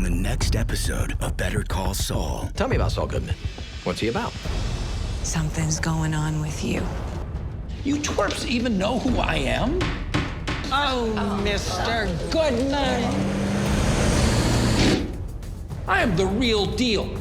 the next episode of Better Call Saul. Tell me about Saul Goodman. What's he about? Something's going on with you. You twerps even know who I am? Oh, Mr. Goodman. I am the real deal.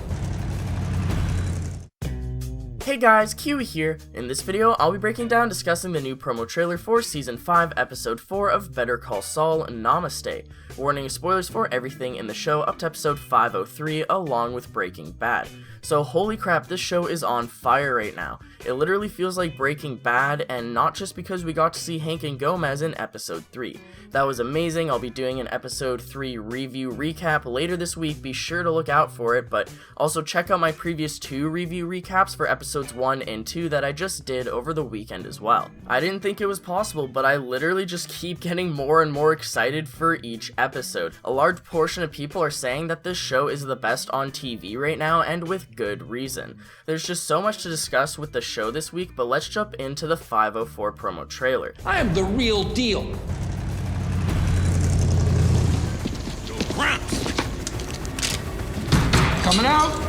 Hey guys, Kiwi here. In this video, I'll be breaking down and discussing the new promo trailer for Season 5, Episode 4 of Better Call Saul, Namaste. Warning, spoilers for everything in the show up to Episode 503, along with Breaking Bad. So holy crap, this show is on fire right now. It literally feels like Breaking Bad, and not just because we got to see Hank and Gomez in Episode 3. That was amazing. I'll be doing an Episode 3 review recap later this week, be sure to look out for it, but also check out my previous 2 review recaps for Episodes 1 and 2 that I just did over the weekend as well. I didn't think it was possible, but I literally just keep getting more and more excited for each episode. A large portion of people are saying that this show is the best on TV right now, and with good reason. There's just so much to discuss with the show this week, but let's jump into the 504 promo trailer. I am the real deal. Coming out.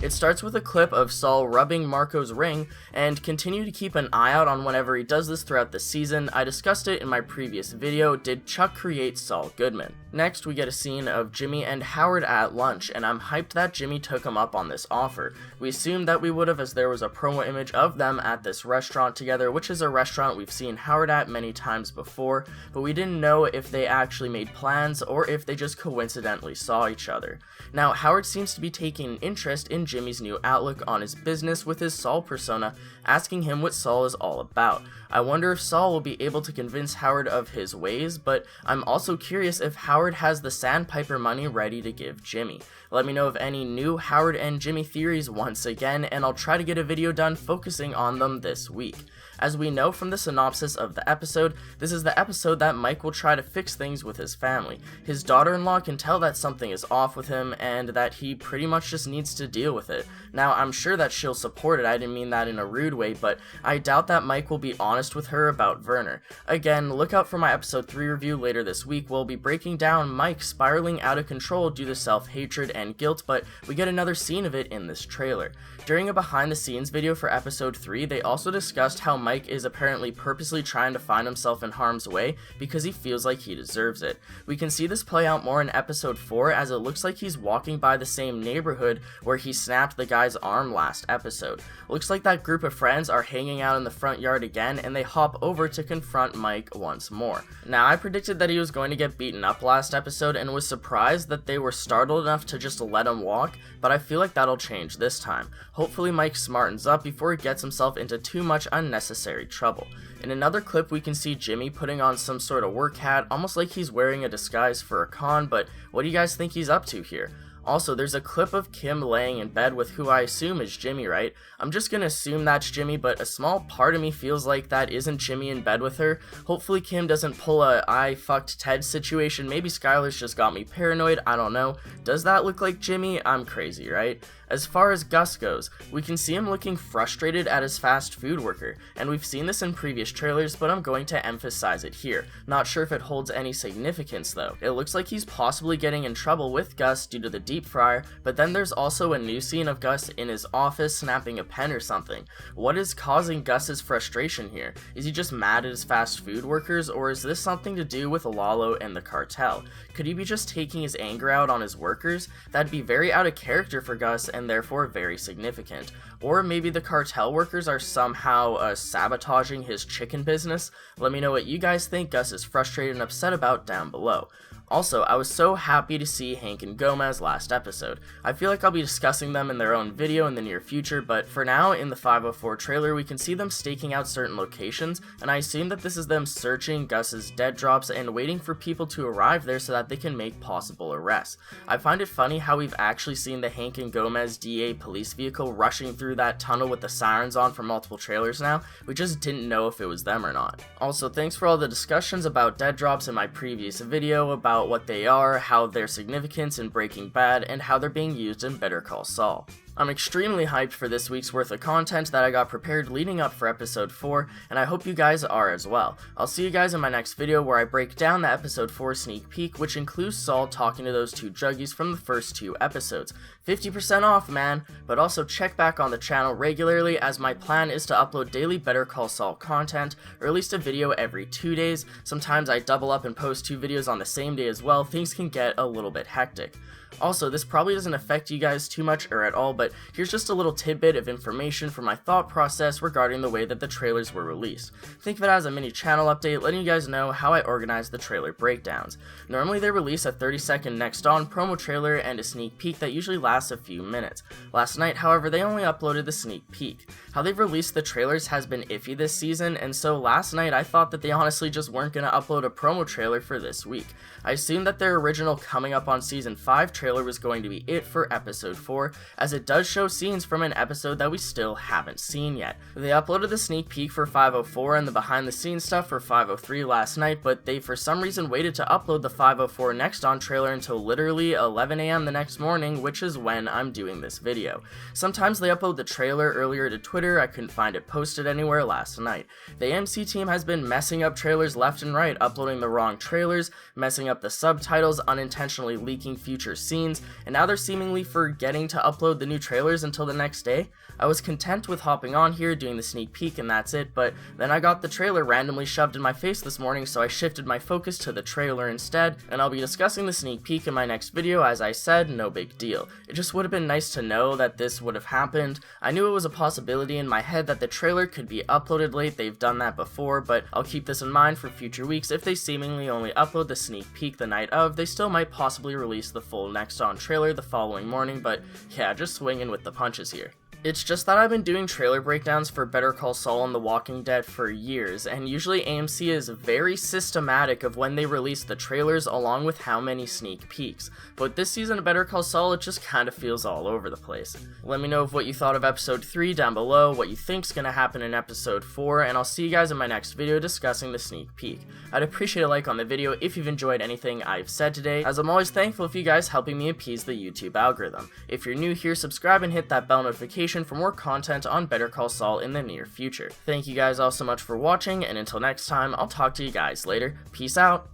It starts with a clip of Saul rubbing Marco's ring, and continue to keep an eye out on whenever he does this throughout the season. I discussed it in my previous video, Did Chuck Create Saul Goodman? Next, we get a scene of Jimmy and Howard at lunch, and I'm hyped that Jimmy took him up on this offer. We assumed that we would have, as there was a promo image of them at this restaurant together, which is a restaurant we've seen Howard at many times before, but we didn't know if they actually made plans or if they just coincidentally saw each other. Now, Howard seems to be taking interest in Jimmy's new outlook on his business with his Saul persona, asking him what Saul is all about. I wonder if Saul will be able to convince Howard of his ways, but I'm also curious if Howard has the Sandpiper money ready to give Jimmy. Let me know of any new Howard and Jimmy theories once again, and I'll try to get a video done focusing on them this week. As we know from the synopsis of the episode, this is the episode that Mike will try to fix things with his family. His daughter-in-law can tell that something is off with him and that he pretty much just needs to deal with it. Now, I'm sure that she'll support it, I didn't mean that in a rude way, but I doubt that Mike will be honest with her about Werner. Again, look out for my episode 3 review later this week. We'll be breaking down Mike spiraling out of control due to self-hatred and guilt, but we get another scene of it in this trailer. During a behind-the-scenes video for episode 3, they also discussed how Mike is apparently purposely trying to find himself in harm's way because he feels like he deserves it. We can see this play out more in episode 4, as it looks like he's walking by the same neighborhood where he snapped the guy's arm last episode. Looks like that group of friends are hanging out in the front yard again, and they hop over to confront Mike once more. Now, I predicted that he was going to get beaten up last episode and was surprised that they were startled enough to just let him walk, but I feel like that'll change this time. Hopefully Mike smartens up before he gets himself into too much unnecessary trouble. In another clip, we can see Jimmy putting on some sort of work hat, almost like he's wearing a disguise for a con, but what do you guys think he's up to here? Also, there's a clip of Kim laying in bed with who I assume is Jimmy, right? I'm just gonna assume that's Jimmy, but a small part of me feels like that isn't Jimmy in bed with her. Hopefully Kim doesn't pull a I fucked Ted situation. Maybe Skylar's just got me paranoid, I don't know. Does that look like Jimmy? I'm crazy, right? As far as Gus goes, we can see him looking frustrated at his fast food worker, and we've seen this in previous trailers, but I'm going to emphasize it here. Not sure if it holds any significance though. It looks like he's possibly getting in trouble with Gus due to the deep fryer, but then there's also a new scene of Gus in his office snapping a pen or something. What is causing Gus's frustration here? Is he just mad at his fast food workers, or is this something to do with Lalo and the cartel? Could he be just taking his anger out on his workers? That'd be very out of character for Gus and therefore very significant. Or maybe the cartel workers are somehow sabotaging his chicken business? Let me know what you guys think Gus is frustrated and upset about down below. Also, I was so happy to see Hank and Gomez last episode. I feel like I'll be discussing them in their own video in the near future, but for now, in the 504 trailer, we can see them staking out certain locations, and I assume that this is them searching Gus's dead drops and waiting for people to arrive there so that they can make possible arrests. I find it funny how we've actually seen the Hank and Gomez DA police vehicle rushing through that tunnel with the sirens on for multiple trailers now. We just didn't know if it was them or not. Also, thanks for all the discussions about dead drops in my previous video about what they are, how their significance in Breaking Bad, and how they're being used in Better Call Saul. I'm extremely hyped for this week's worth of content that I got prepared leading up for episode 4, and I hope you guys are as well. I'll see you guys in my next video where I break down the episode 4 sneak peek, which includes Saul talking to those 2 juggies from the first 2 episodes. 50% off, man! But also check back on the channel regularly, as my plan is to upload daily Better Call Saul content, or at least a video every 2 days. Sometimes I double up and post 2 videos on the same day as well. Things can get a little bit hectic. Also, this probably doesn't affect you guys too much or at all, but here's just a little tidbit of information from my thought process regarding the way that the trailers were released. Think of it as a mini channel update letting you guys know how I organize the trailer breakdowns. Normally they release a 30-second next on promo trailer and a sneak peek that usually lasts a few minutes. Last night, however, they only uploaded the sneak peek. How they've released the trailers has been iffy this season, and so last night I thought that they honestly just weren't going to upload a promo trailer for this week. I assumed that their original coming up on season 5 trailer was going to be it for episode 4, as it does show scenes from an episode that we still haven't seen yet. They uploaded the sneak peek for 504 and the behind the scenes stuff for 503 last night, but they for some reason waited to upload the 504 next on trailer until literally 11 AM the next morning, which is when I'm doing this video. Sometimes they upload the trailer earlier to Twitter. I couldn't find it posted anywhere last night. The AMC team has been messing up trailers left and right, uploading the wrong trailers, messing up the subtitles, unintentionally leaking future scenes, and now they're seemingly forgetting to upload the new trailers until the next day. I was content with hopping on here, doing the sneak peek, and that's it, but then I got the trailer randomly shoved in my face this morning, so I shifted my focus to the trailer instead, and I'll be discussing the sneak peek in my next video. As I said, no big deal. It just would have been nice to know that this would have happened. I knew it was a possibility in my head that the trailer could be uploaded late. They've done that before, but I'll keep this in mind for future weeks. If they seemingly only upload the sneak peek the night of, they still might possibly release the full next on trailer the following morning, but yeah, just swinging with the punches here. It's just that I've been doing trailer breakdowns for Better Call Saul and The Walking Dead for years, and usually AMC is very systematic of when they release the trailers along with how many sneak peeks. But this season of Better Call Saul, it just kinda feels all over the place. Let me know what you thought of episode 3 down below, what you think's gonna happen in episode 4, and I'll see you guys in my next video discussing the sneak peek. I'd appreciate a like on the video if you've enjoyed anything I've said today, as I'm always thankful for you guys helping me appease the YouTube algorithm. If you're new here, subscribe and hit that bell notification for more content on Better Call Saul in the near future. Thank you guys all so much for watching, and until next time, I'll talk to you guys later. Peace out.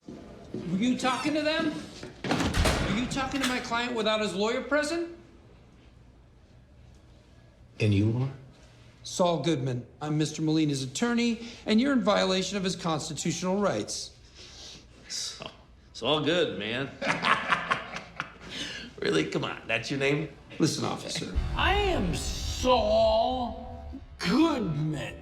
Were you talking to them? Were you talking to my client without his lawyer present? And you are? Saul Goodman. I'm Mr. Molina's attorney, and you're in violation of his constitutional rights. It's all good, man. Really? Come on, that's your name? Listen, officer. I am Saul Goodman.